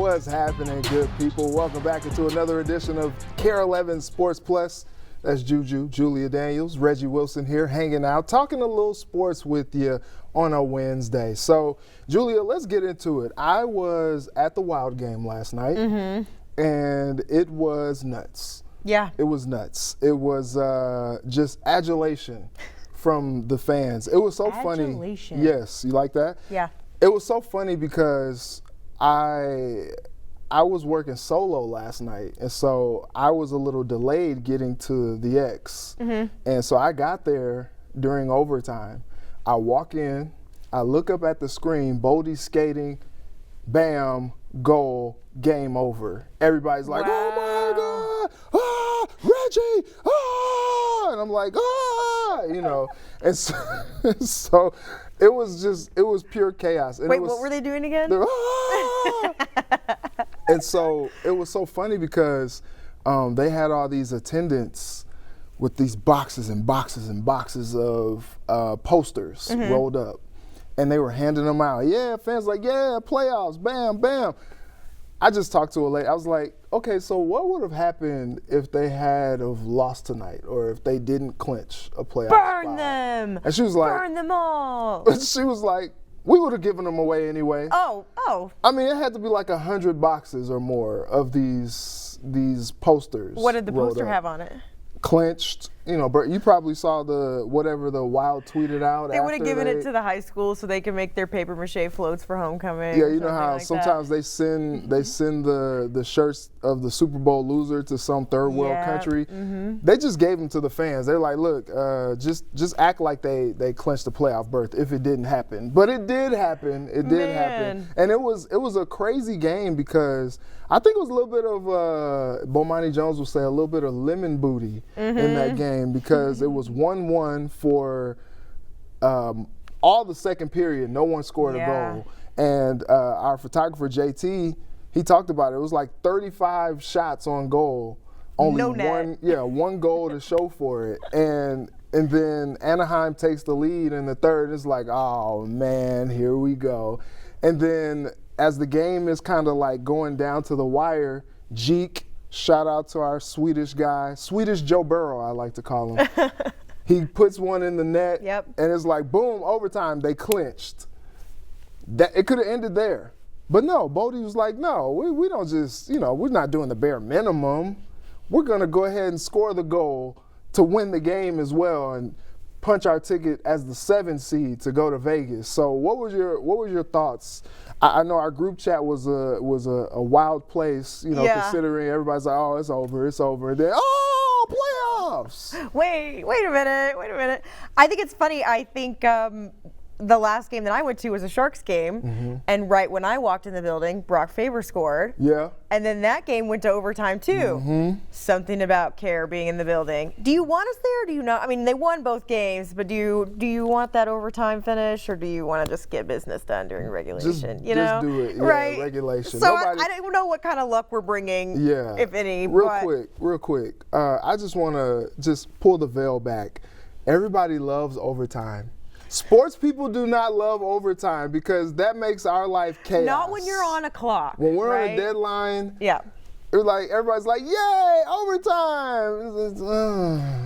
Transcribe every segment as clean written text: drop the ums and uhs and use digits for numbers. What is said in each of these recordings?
What's happening, good people? Welcome back into another edition of KARE 11 Sports Plus. That's Juju, Julia Daniels, Reggie Wilson here, hanging out, talking a little sports with you on a Wednesday. So, Julia, let's get into it. I was at the Wild game last night, and it was nuts. Yeah. It was nuts. It was just adulation from the fans. It was so funny. Adulation. Yes, you like that? Yeah. It was so funny because I was working solo last night, and so I was a little delayed getting to the X. And so I got there during overtime. I walk in, I look up at the screen, Boldy skating, bam, goal, game over. Everybody's like, oh my God, Reggie, and I'm like, you know. And so, so it was pure chaos. And Wait, what were they doing again? And so it was so funny because they had all these attendants with these boxes and boxes and boxes of posters rolled up. And they were handing them out. Yeah, fans like, yeah, playoffs, bam, bam. I just talked to a lady. I was like, okay, so what would have happened if they had have lost tonight or if they didn't clinch a playoff Burn spot? them. And she was like, burn them all. she was like, we would have given them away anyway. Oh. I mean, it had to be like 100 boxes or more of these posters. What did the rolled poster up. have on it? Clinched, you know, but you probably saw the Wild tweeted out. They would have given it to the high school so they can make their paper mache floats for homecoming. Yeah, or you know how like sometimes they send the shirts of the Super Bowl loser to some third world country. They just gave them to the fans. They're like, look, just act like they clinched the playoff berth if it didn't happen. But it did happen. It did happen, and it was a crazy game because I think it was a little bit of Bomani Jones will say a little bit of lemon booty in that game because it was 1-1 for all the second period. No one scored a goal. And our photographer, JT, he talked about it. It was like 35 shots on goal. Only one goal to show for it. And then Anaheim takes the lead in the third. It's like, oh, man, here we go. And then as the game is kind of like going down to the wire, Jeek, shout out to our Swedish guy, Swedish Joe Burrow, I like to call him. He puts one in the net, and it's like, boom, overtime, they clinched. It could have ended there. But no, Boldy was like, no, we don't just, we're not doing the bare minimum. We're going to go ahead and score the goal to win the game as well and punch our ticket as the 7th seed to go to Vegas. So what was your thoughts? I know our group chat was a wild place, considering everybody's like, oh, it's over. And then, playoffs. Wait a minute. I think it's funny. I think the last game that I went to was a Sharks game, and right when I walked in the building, Brock Faber scored. Yeah. And then that game went to overtime too. Something about KARE being in the building. Do you want us there or do you not? I mean, they won both games, but do you want that overtime finish or do you want to just get business done during regulation? Just do it, right? Regulation. So I don't know what kind of luck we're bringing, if any. Real quick. I just want to pull the veil back. Everybody loves overtime. Sports people do not love overtime because that makes our life chaos. Not when you're on a clock. When we're on a deadline, it's like everybody's like, "Yay, overtime!"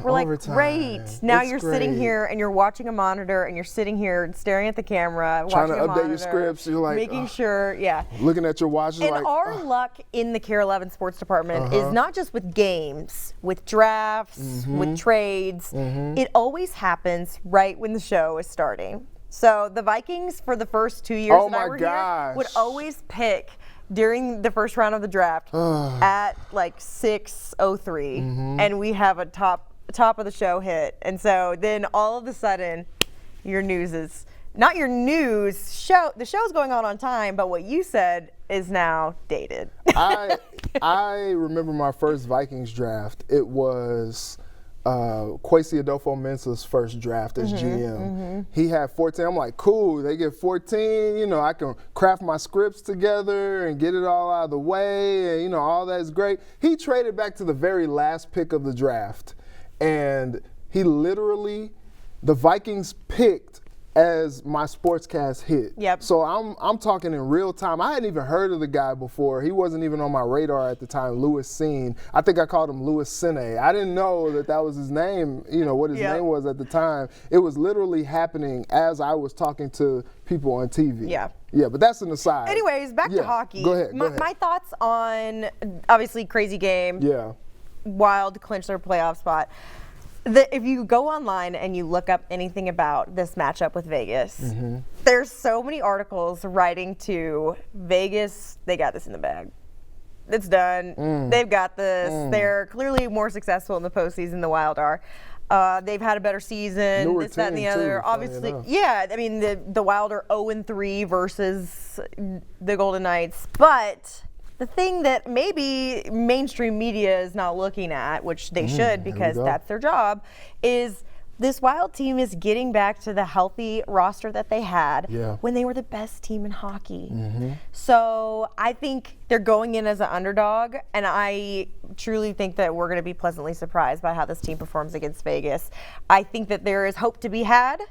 We're like, overtime. "Great!" Now you're sitting here and you're watching a monitor and you're sitting here and staring at the camera, trying to watching a update monitor, your scripts. You're like making sure, looking at your watch. And our luck in the KARE 11 Sports Department is not just with games, with drafts, with trades. It always happens right when the show is starting. So the Vikings, for the first 2 years that I were here, would always pick during the first round of the draft at like 6:03, and we have a top of the show hit. And so then all of a sudden, your news is not your news show. The show's going on time, but what you said is now dated. I remember my first Vikings draft. It was Kwesi Adolfo-Mensah's first draft as GM. He had 14. I'm like, cool, they get 14. I can craft my scripts together and get it all out of the way, and all that is great. He traded back to the very last pick of the draft, and he literally, the Vikings picked as my sportscast hit. Yep. So I'm talking in real time. I hadn't even heard of the guy before. He wasn't even on my radar at the time, Louis Cine. I think I called him Louis Cine. I didn't know that was his name, what his name was at the time. It was literally happening as I was talking to people on TV. Yeah. Yeah, but that's an aside. Anyways, back to hockey. Go ahead. My thoughts on, obviously, crazy game. Yeah. Wild to clinch their playoff spot. If you go online and you look up anything about this matchup with Vegas, there's so many articles writing to Vegas, they got this in the bag. It's done. They've got this. They're clearly more successful in the postseason than the Wild are. They've had a better season, Newer this, that, and the team, other. too, Obviously, yeah, I mean, the Wild are 0-3 versus the Golden Knights. But the thing that maybe mainstream media is not looking at, which they should because that's their job, is this Wild team is getting back to the healthy roster that they had when they were the best team in hockey. So I think they're going in as an underdog, and I truly think that we're going to be pleasantly surprised by how this team performs against Vegas. I think that there is hope to be had,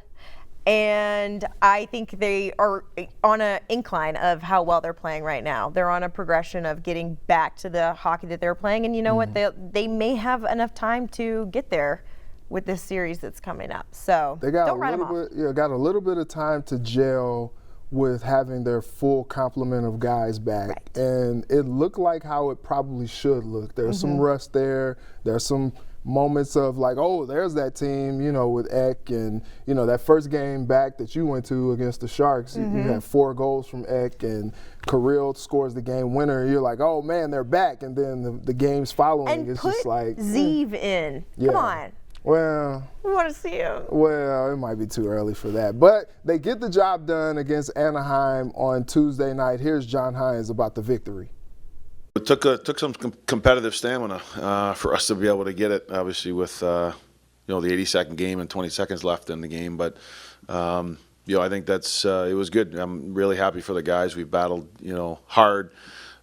and I think they are on an incline of how well they're playing right now. They're on a progression of getting back to the hockey that they're playing, and you know what? They may have enough time to get there with this series that's coming up. So they got don't write them off. Got a little bit of time to gel with having their full complement of guys back. And it looked like how it probably should look. There's some rust there. There's some moments of like, oh, there's that team, with Eck and, that first game back that you went to against the Sharks. You had 4 goals from Eck and Kirill scores the game winner. You're like, oh, man, they're back. And then the games following, And it's put just like. Zeev in. Come on. Well, we want to see him. Well, it might be too early for that. But they get the job done against Anaheim on Tuesday night. Here's John Hynes about the victory. It took some competitive stamina for us to be able to get it, obviously, with the 82nd game and 20 seconds left in the game. But, I think that's it was good. I'm really happy for the guys. We've battled, hard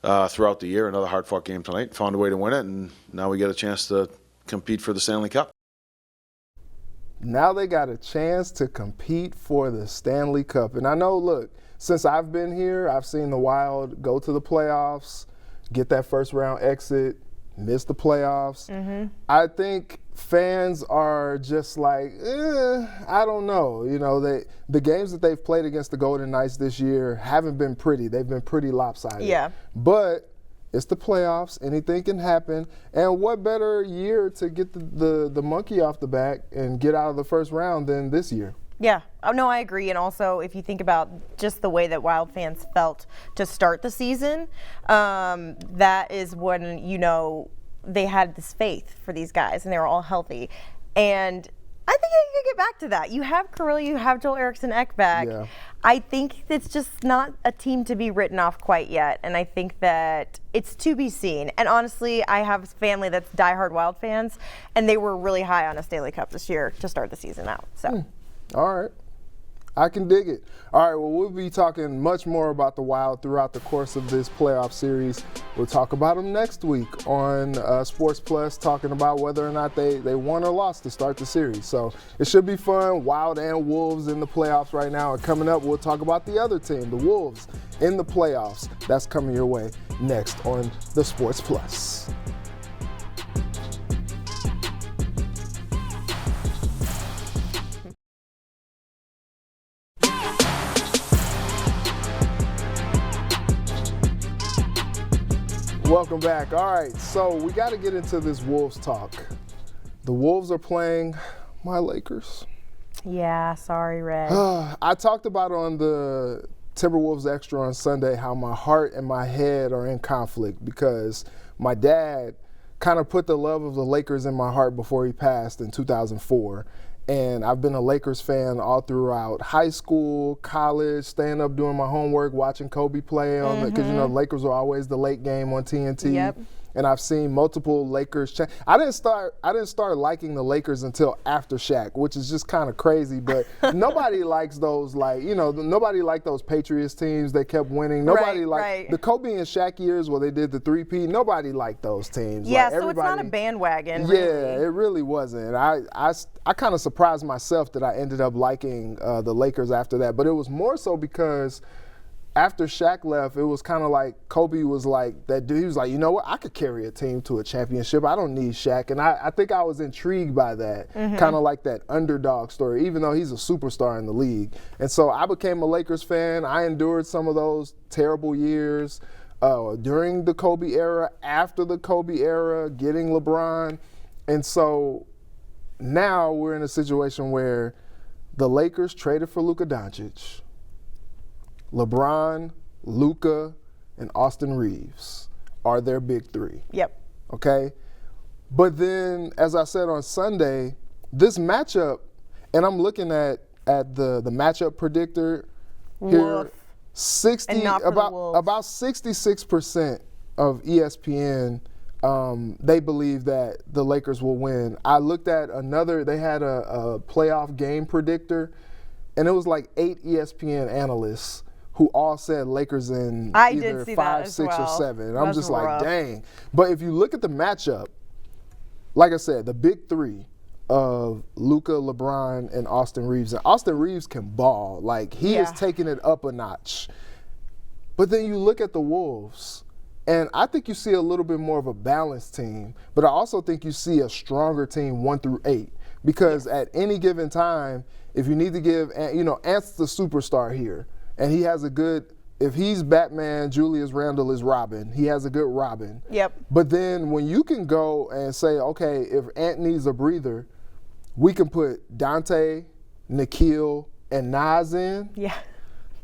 throughout the year. Another hard-fought game tonight. Found a way to win it, and now we get a chance to compete for the Stanley Cup. Now they got a chance to compete for the Stanley Cup. And I know, look, since I've been here, I've seen the Wild go to the playoffs, get that first round exit, miss the playoffs. I think fans are just like, I don't know. The games that they've played against the Golden Knights this year haven't been pretty. They've been pretty lopsided. Yeah. But it's the playoffs. Anything can happen. And what better year to get the monkey off the back and get out of the first round than this year? Yeah. Oh, no, I agree. And also, if you think about just the way that Wild fans felt to start the season, that is when, they had this faith for these guys and they were all healthy. And I think you can get back to that. You have Kirill, you have Joel Eriksson Ek back. Yeah. I think it's just not a team to be written off quite yet, and I think that it's to be seen. And honestly, I have family that's diehard Wild fans, and they were really high on a Stanley Cup this year to start the season out. So, all right. I can dig it. All right, well, we'll be talking much more about the Wild throughout the course of this playoff series. We'll talk about them next week on Sports Plus, talking about whether or not they won or lost to start the series. So it should be fun. Wild and Wolves in the playoffs right now. And coming up, we'll talk about the other team, the Wolves, in the playoffs. That's coming your way next on the Sports Plus. Welcome back. All right, so we got to get into this Wolves talk. The Wolves are playing my Lakers. yeah, sorry, Red. I talked about on the Timberwolves Extra on Sunday how my heart and my head are in conflict because my dad kind of put the love of the Lakers in my heart before he passed in 2004. And I've been a Lakers fan all throughout high school, college, staying up doing my homework, watching Kobe play on because the Lakers were always the late game on TNT. Yep. and I've seen multiple Lakers. I didn't start liking the Lakers until after Shaq, which is just kind of crazy. But nobody likes those, like, you know, nobody liked those Patriots teams that kept winning. Nobody liked the Kobe and Shaq years where they did the three-peat. Nobody liked those teams. Yeah, like, so it's not a bandwagon. Yeah, really. it really wasn't. I kind of surprised myself that I ended up liking the Lakers after that, but it was more so because after Shaq left, it was kind of like Kobe was like that dude. He was like, you know what? I could carry a team to a championship. I don't need Shaq. And I think I was intrigued by that, kind of like that underdog story, even though he's a superstar in the league. And so I became a Lakers fan. I endured some of those terrible years during the Kobe era, after the Kobe era, getting LeBron. And so now we're in a situation where the Lakers traded for Luka Doncic. LeBron, Luka, and Austin Reeves are their big three. Yep. Okay? But then, as I said on Sunday, this matchup, and I'm looking at the matchup predictor here, about 66% of ESPN, they believe that the Lakers will win. I looked at they had a playoff game predictor, and it was like 8 ESPN analysts who all said Lakers in either 5, 6, or 7. And I'm just like, dang. But if you look at the matchup, like I said, the big three of Luka, LeBron, and Austin Reeves. And Austin Reeves can ball. Like, he is taking it up a notch. But then you look at the Wolves, and I think you see a little bit more of a balanced team. But I also think you see a stronger team 1 through 8. Because at any given time, if you need to give, you know, Ant's the superstar here. And he has a good, if he's Batman, Julius Randle is Robin. He has a good Robin. Yep. But then when you can go and say, okay, if Ant needs a breather, we can put Dante, Nikhil, and Nas in. Yeah.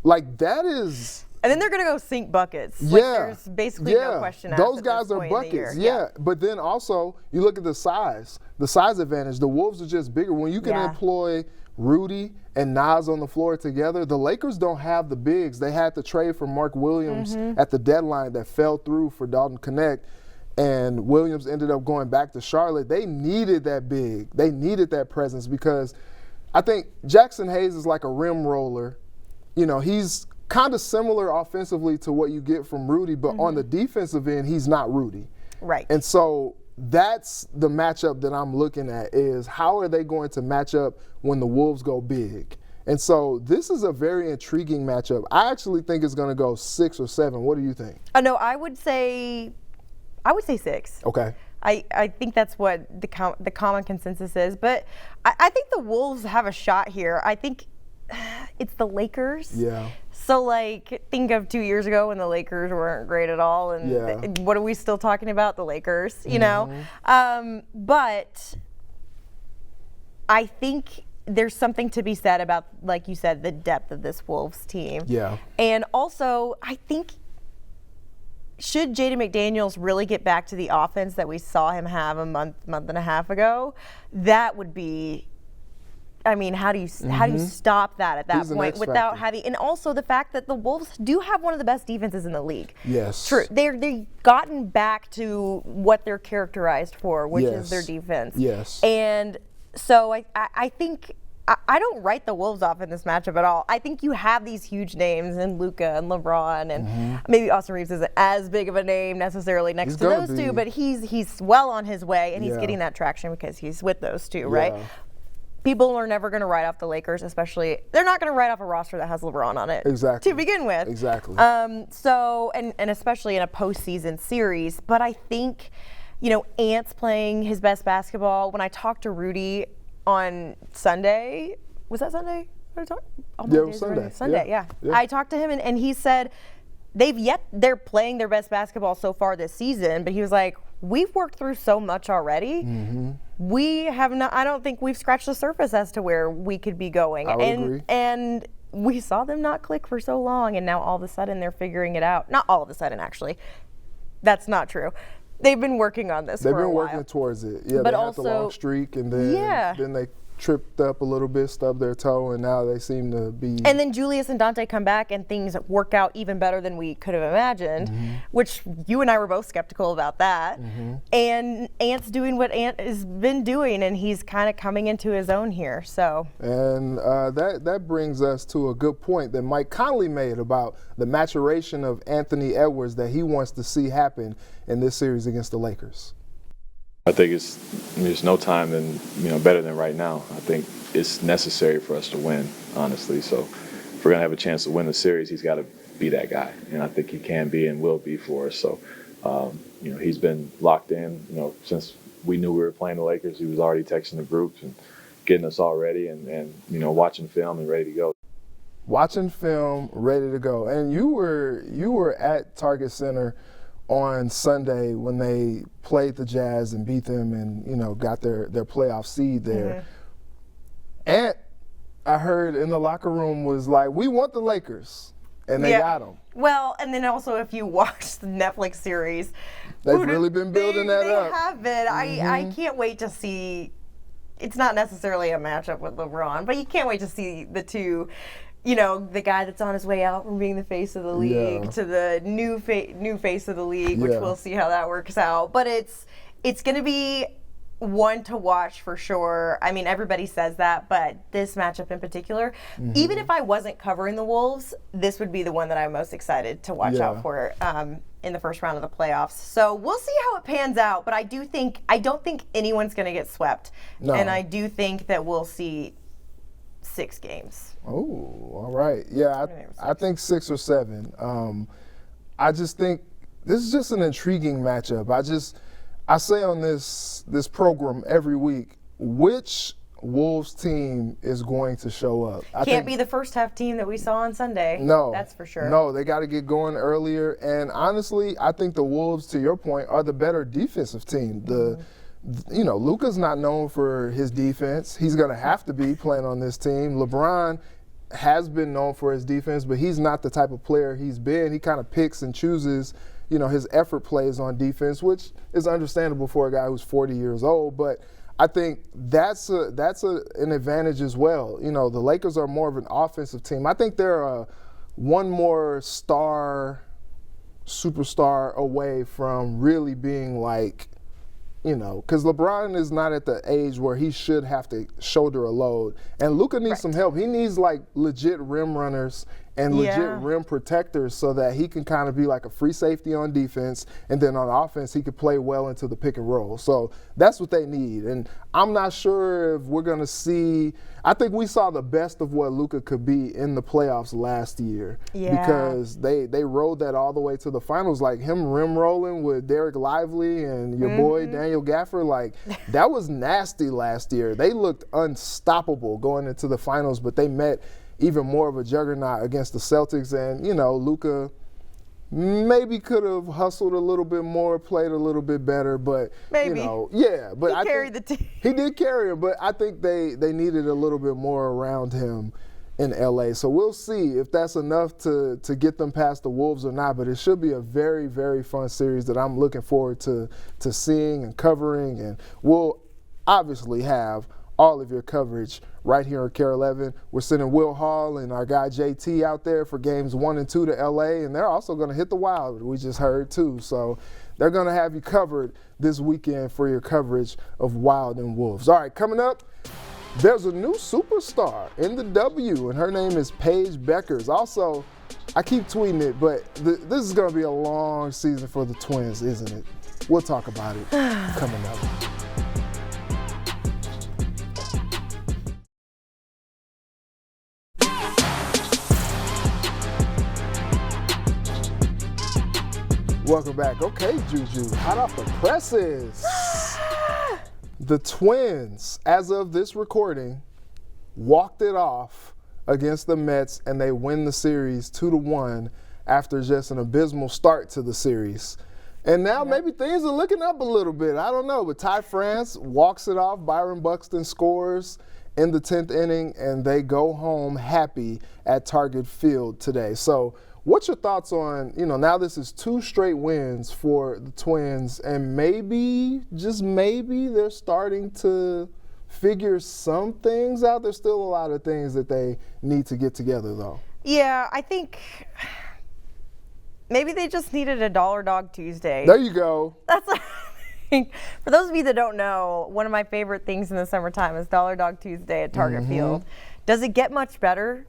Like, that is. And then they're going to go sink buckets. Like, there's basically no question asked. Those guys are buckets. But then also, you look at the size advantage. The Wolves are just bigger. When you can employ Rudy and Nas on the floor together, the Lakers don't have the bigs. They had to trade for Mark Williams at the deadline that fell through for Dalton Knecht, and Williams ended up going back to Charlotte. They needed that big. They needed that presence because I think Jackson Hayes is like a rim roller. You know, he's kind of similar offensively to what you get from Rudy, but on the defensive end, he's not Rudy. Right. And so that's the matchup that I'm looking at, is how are they going to match up when the Wolves go big? And so this is a very intriguing matchup. I actually think it's going to go 6 or 7. What do you think? No, I would say 6. Okay. I think that's what the common consensus is. But I think the Wolves have a shot here. I think it's the Lakers. Yeah. So, like, think of 2 years ago when the Lakers weren't great at all, and what are we still talking about? The Lakers, you know? But I think there's something to be said about, like you said, the depth of this Wolves team. Yeah. And also, I think, should Jaden McDaniels really get back to the offense that we saw him have a month and a half ago, that would be, I mean, how do you stop that at that point without having, and also the fact that the Wolves do have one of the best defenses in the league. Yes. True. They've gotten back to what they're characterized for, which is their defense. Yes. And so I think I don't write the Wolves off in this matchup at all. I think you have these huge names in Luka and LeBron, and maybe Austin Reeves isn't as big of a name necessarily next to those two, but he's well on his way, and he's getting that traction because he's with those two, right? People are never going to write off the Lakers, especially they're not going to write off a roster that has LeBron on it to begin with. Exactly. So and especially in a postseason series, but I think, you know, Ant's playing his best basketball. When I talked to Rudy on Sunday, was that Sunday? What did I talk? Yeah, it was Sunday. Sunday, yeah. I talked to him and he said they're playing their best basketball so far this season, but he was like, we've worked through so much already. We have not, I don't think we've scratched the surface as to where we could be going. I would agree. And we saw them not click for so long, and now all of a sudden they're figuring it out. Not all of a sudden, actually. That's not true. They've been working on this for a while. They've been working towards it. Yeah, but they also, had the long streak, and then they tripped up a little bit, stubbed their toe, and now they seem to be. And then Julius and Dante come back and things work out even better than we could have imagined, which you and I were both skeptical about that. And Ant's doing what Ant has been doing, and he's kind of coming into his own here. So. And that brings us to a good point that Mike Conley made about the maturation of Anthony Edwards that he wants to see happen in this series against the Lakers. I think there's no time better than right now. I think it's necessary for us to win, honestly. So if we're gonna have a chance to win the series, he's got to be that guy, and I think he can be and will be for us. So he's been locked in. Since we knew we were playing the Lakers, he was already texting the groups and getting us all ready and watching film and ready to go. Watching film, ready to go. And you were at Target Center on Sunday when they played the Jazz and beat them and, got their playoff seed there. And I heard in the locker room was like, we want the Lakers. And they got them. Well, and then also if you watch the Netflix series. They've really been building that up. They have been. I can't wait to see. It's not necessarily a matchup with LeBron, but you can't wait to see the two. The guy that's on his way out from being the face of the league to the new face of the league, which we'll see how that works out. But it's going to be one to watch for sure. I mean, everybody says that, but this matchup in particular, even if I wasn't covering the Wolves, this would be the one that I'm most excited to watch out for in the first round of the playoffs. So we'll see how it pans out. But I don't think anyone's going to get swept, and I do think that we'll see 6 games. Oh, all right. Yeah, I think 6 or 7. I just think this is just an intriguing matchup. I say on this program every week, which Wolves team is going to show up. Can't be the first half team that we saw on Sunday. No. That's for sure. No, they got to get going earlier. And honestly, I think the Wolves, to your point, are the better defensive team. Luka's not known for his defense. He's going to have to be playing on this team. LeBron has been known for his defense, but he's not the type of player he's been. He kind of picks and chooses, his effort plays on defense, which is understandable for a guy who's 40 years old. But I think that's an advantage as well. The Lakers are more of an offensive team. I think they're one more superstar away from really being like, because LeBron is not at the age where he should have to shoulder a load. And Luka needs some help. He needs like legit rim runners and legit rim protectors so that he can kind of be like a free safety on defense, and then on offense he could play well into the pick and roll. So that's what they need. And I'm not sure if we're going to see – I think we saw the best of what Luka could be in the playoffs last year because they rode that all the way to the finals. Like him rim rolling with Derek Lively and your boy Daniel Gaffer, like that was nasty last year. They looked unstoppable going into the finals, but they met – even more of a juggernaut against the Celtics. And, Luka maybe could have hustled a little bit more, played a little bit better, but, maybe. But he carried the team. He did carry him, but I think they needed a little bit more around him in LA. So we'll see if that's enough to get them past the Wolves or not, but it should be a very, very fun series that I'm looking forward to seeing and covering, and we'll obviously have all of your coverage right here on KARE 11. We're sending Will Hall and our guy JT out there for games 1 and 2 to LA, and they're also going to hit the Wild, we just heard too. So they're going to have you covered this weekend for your coverage of Wild and Wolves. All right, coming up, there's a new superstar in the W, and her name is Paige Bueckers. Also, I keep tweeting it, but this is going to be a long season for the Twins, isn't it? We'll talk about it coming up. Welcome back. Okay, Juju, hot off the presses. The Twins, as of this recording, walked it off against the Mets, and they win the series 2-1 after just an abysmal start to the series. And now maybe things are looking up a little bit. I don't know, but Ty France walks it off. Byron Buxton scores in the 10th inning, and they go home happy at Target Field today. So what's your thoughts on, now this is 2 straight wins for the Twins, and maybe, just maybe, they're starting to figure some things out. There's still a lot of things that they need to get together, though. Yeah, I think maybe they just needed a Dollar Dog Tuesday. There you go. That's what I think. For those of you that don't know, one of my favorite things in the summertime is Dollar Dog Tuesday at Target Field. Does it get much better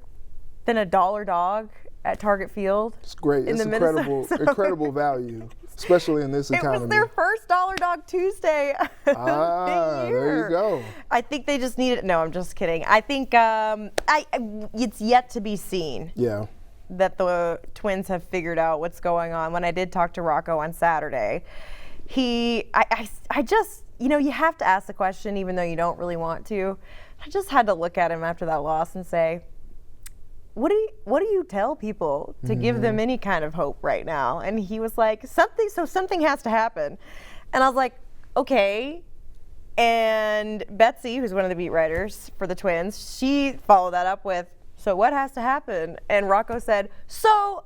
than a Dollar Dog at Target Field? It's great. In It's the incredible value, especially in this economy. It was their first Dollar Dog Tuesday of the year. There you go. I think they just need it. No, I'm just kidding. I think it's yet to be seen. Yeah. That the Twins have figured out what's going on. When I did talk to Rocco on Saturday, I just, you have to ask the question even though you don't really want to. I just had to look at him after that loss and say, what do you tell people to give them any kind of hope right now? And he was like, something has to happen. And I was like, okay. And Betsy, who's one of the beat writers for the Twins, she followed that up with, so what has to happen? And Rocco said, so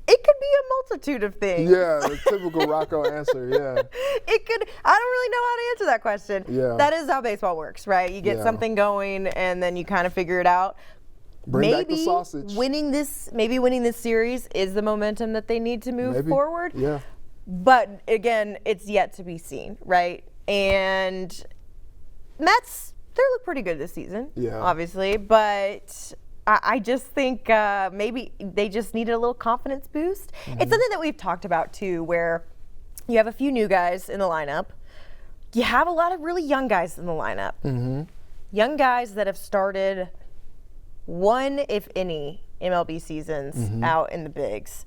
it could be a multitude of things. Yeah, the typical Rocco answer, yeah. I don't really know how to answer that question. Yeah. That is how baseball works, right? You get something going and then you kind of figure it out. Bring back the sausage. Maybe winning this series is the momentum that they need to move forward. Yeah. But again, it's yet to be seen, right? And Mets, they look pretty good this season, obviously. But I just think maybe they just needed a little confidence boost. It's something that we've talked about too, where you have a few new guys in the lineup. You have a lot of really young guys in the lineup. Young guys that have started one, if any, MLB seasons out in the bigs.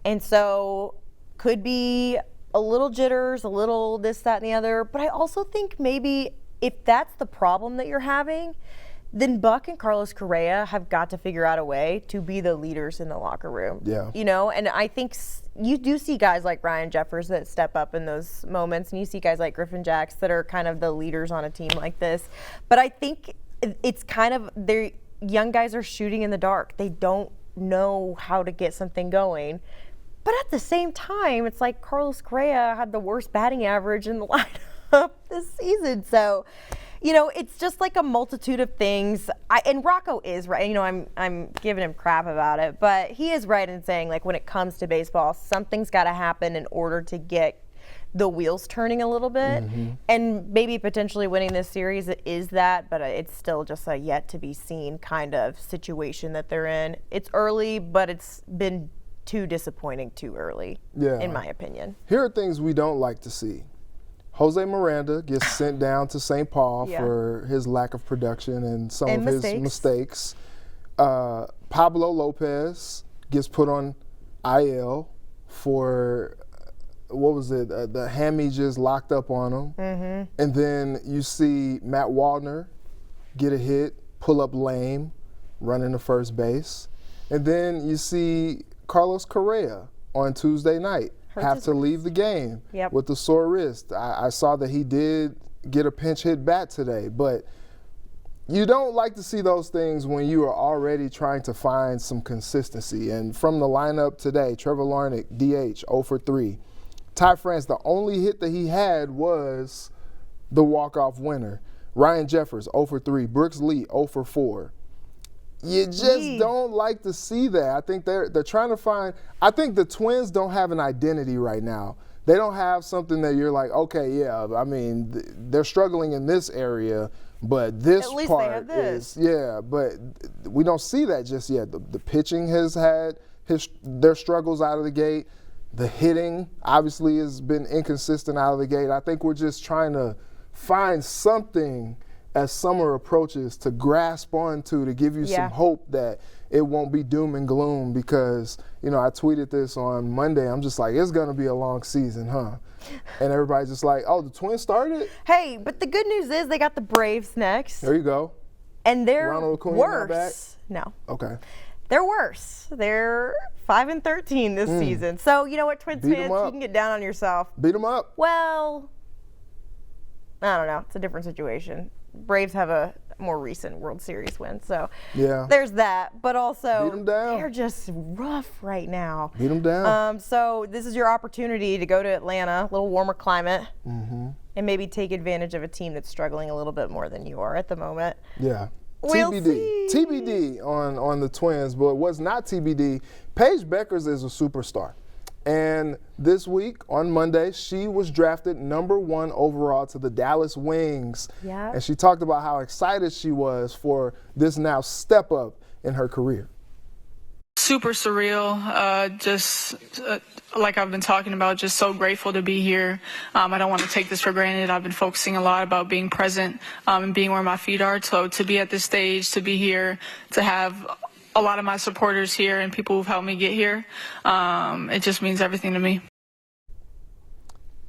And so could be a little jitters, a little this, that, and the other. But I also think maybe if that's the problem that you're having, then Buck and Carlos Correa have got to figure out a way to be the leaders in the locker room. Yeah. And I think you do see guys like Ryan Jeffers that step up in those moments, and you see guys like Griffin Jacks that are kind of the leaders on a team like this. But I think it's kind of young guys are shooting in the dark. They don't know how to get something going. But at the same time, it's like Carlos Correa had the worst batting average in the lineup this season. So, it's just like a multitude of things. And Rocco is right. I'm giving him crap about it, but he is right in saying, like, when it comes to baseball, something's got to happen in order to get the wheels turning a little bit. And maybe potentially winning this series is that, but it's still just a yet to be seen kind of situation that they're in. It's early, but it's been too disappointing too early, in my opinion. Here are things we don't like to see. Jose Miranda gets sent down to St. Paul for his lack of production and some of his mistakes. Pablo Lopez gets put on IL for, what was it, the hammy just locked up on him. And then you see Matt Wallner get a hit, pull up lame, running to first base. And then you see Carlos Correa on Tuesday night have to leave the game with the sore wrist. I saw that he did get a pinch hit bat today, but you don't like to see those things when you are already trying to find some consistency. And from the lineup today, Trevor Larnach, DH, 0 for 3. Ty France, the only hit that he had was the walk-off winner. Ryan Jeffers, 0 for 3. Brooks Lee, 0 for 4. You just don't like to see that. I think they're trying to find – I think the Twins don't have an identity right now. They don't have something that you're like, okay, yeah, I mean, they're struggling in this area, but this At least part they have this. but we don't see that just yet. The pitching has had their struggles out of the gate. The hitting obviously has been inconsistent out of the gate. I think we're just trying to find something as summer approaches to grasp onto to give you some hope that it won't be doom and gloom, because, I tweeted this on Monday. I'm just like, it's going to be a long season, huh? And everybody's just like, oh, the Twins started? Hey, but the good news is they got the Braves next. There you go. And they're Ronald Acuna worse. No. Okay. They're worse. They're 5-13 this season. So, you know what, Twins fans, you can get down on yourself. Beat them up. Well, I don't know. It's a different situation. Braves have a more recent World Series win, so there's that. But also, beat them down. They're just rough right now. Beat them down. So this is your opportunity to go to Atlanta, a little warmer climate. and maybe take advantage of a team that's struggling a little bit more than you are at the moment. Yeah. We'll TBD. see. TBD on the Twins, but what's not TBD, Paige Beckers is a superstar. And this week, on Monday, she was drafted #1 overall to the Dallas Wings. Yeah. And she talked about how excited she was for this now step up in her career. Super surreal, just like I've been talking about, just so grateful to be here. I don't want to take this for granted. I've been focusing a lot about being present and being where my feet are. So to be at this stage, to be here, to have a lot of my supporters here and people who've helped me get here, it just means everything to me.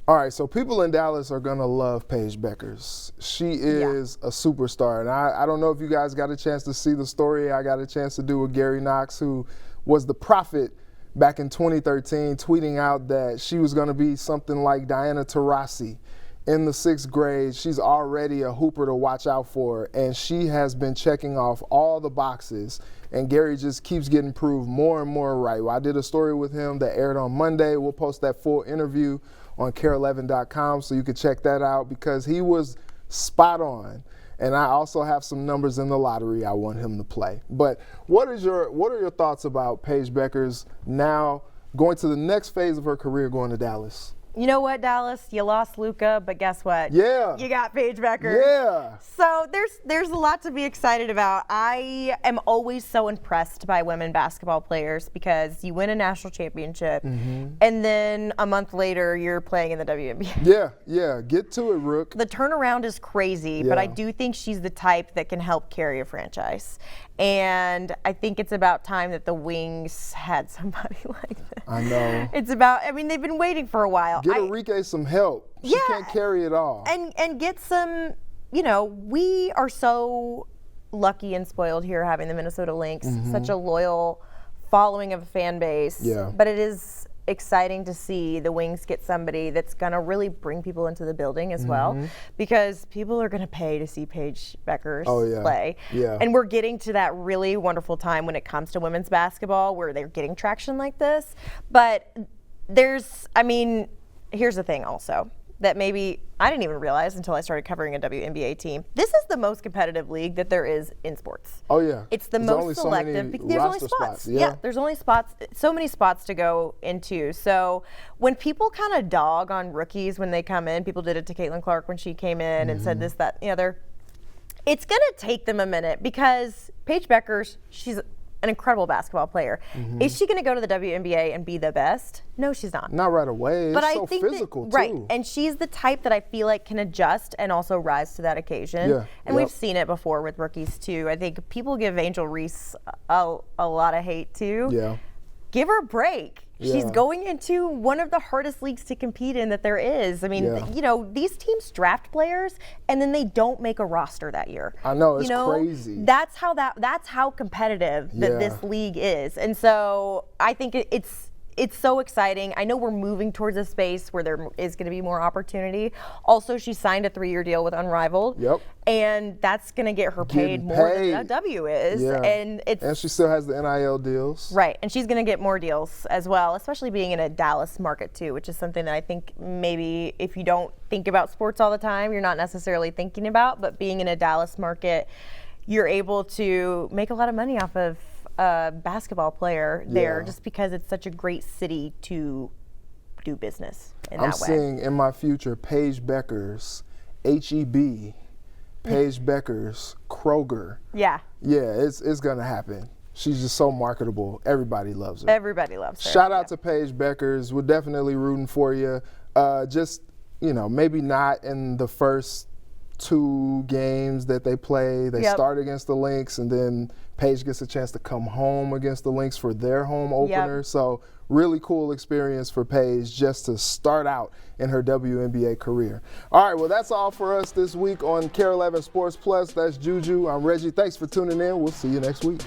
All right, so people in Dallas are going to love Paige Beckers. She is a superstar. And I don't know if you guys got a chance to see the story I got a chance to do with Gary Knox, who was the prophet back in 2013, tweeting out that she was going to be something like Diana Taurasi in the 6th grade. She's already a hooper to watch out for, and she has been checking off all the boxes. And Gary just keeps getting proved more and more right. Well, I did a story with him that aired on Monday. We'll post that full interview on KARE11.com so you can check that out because he was spot on. And I also have some numbers in the lottery I want him to play. But what are your thoughts about Paige Beckers now going to the next phase of her career, going to Dallas? You know what, Dallas? You lost Luka, but guess what? Yeah. You got Paige Beckers. Yeah. So there's a lot to be excited about. I am always so impressed by women basketball players because you win a national championship, and then a month later you're playing in the WNBA. Yeah. Get to it, Rook. The turnaround is crazy, but I Yeah. do think she's the type that can help carry a franchise. And I think it's about time that the Wings had somebody like that. I know. It's about, I mean, they've been waiting for a while. Get Enrique some help. She can't carry it all. And get some, we are so lucky and spoiled here having the Minnesota Lynx, such a loyal following of a fan base. Yeah. But it is exciting to see the Wings get somebody that's going to really bring people into the building as well, because people are going to pay to see Paige Beckers play. Yeah. And we're getting to that really wonderful time when it comes to women's basketball where they're getting traction like this. But here's the thing also that maybe I didn't even realize until I started covering a WNBA team. This is the most competitive league that there is in sports. Oh, yeah. It's the There's only most so many selective because there's only roster spots. Yeah. There's only so many spots to go into. So when people kind of dog on rookies when they come in, people did it to Caitlin Clark when she came in and said this, that, the other. It's going to take them a minute because Paige Beckers, she's an incredible basketball player. Is she going to go to the WNBA and be the best? No, she's not. Not right away. But It's I so think physical, right, too. and she's the type that I feel like can adjust and also rise to that occasion. Yeah, And we've seen it before with rookies too. I think people give Angel Reese a lot of hate too. Yeah. Give her a break. She's Yeah. going into one of the hardest leagues to compete in that there is. I mean, these teams draft players and then they don't make a roster that year. I know, it's crazy. That's how competitive that this league is. And so I think it's so exciting. I know we're moving towards a space where there is going to be more opportunity. Also, she signed a 3-year deal with Unrivaled. Yep. And that's going to get her paid more than a W is. Yeah. And she still has the NIL deals. right. And she's going to get more deals as well, especially being in a Dallas market too, which is something that I think maybe if you don't think about sports all the time, you're not necessarily thinking about. But being in a Dallas market, you're able to make a lot of money off of a basketball player there just because it's such a great city to do business in that way. I'm seeing in my future Paige Beckers, HEB, Paige Beckers, Kroger. Yeah. Yeah, it's going to happen. She's just so marketable. Everybody loves her. Everybody loves her. Shout out to Paige Beckers. We're definitely rooting for you. Maybe not in the first 2 games that they play. They start against the Lynx, and then Paige gets a chance to come home against the Lynx for their home opener. So really cool experience for Paige just to start out in her WNBA career. All right, well, that's all for us this week on KARE 11 Sports Plus. That's Juju. I'm Reggie. Thanks for tuning in. We'll see you next week.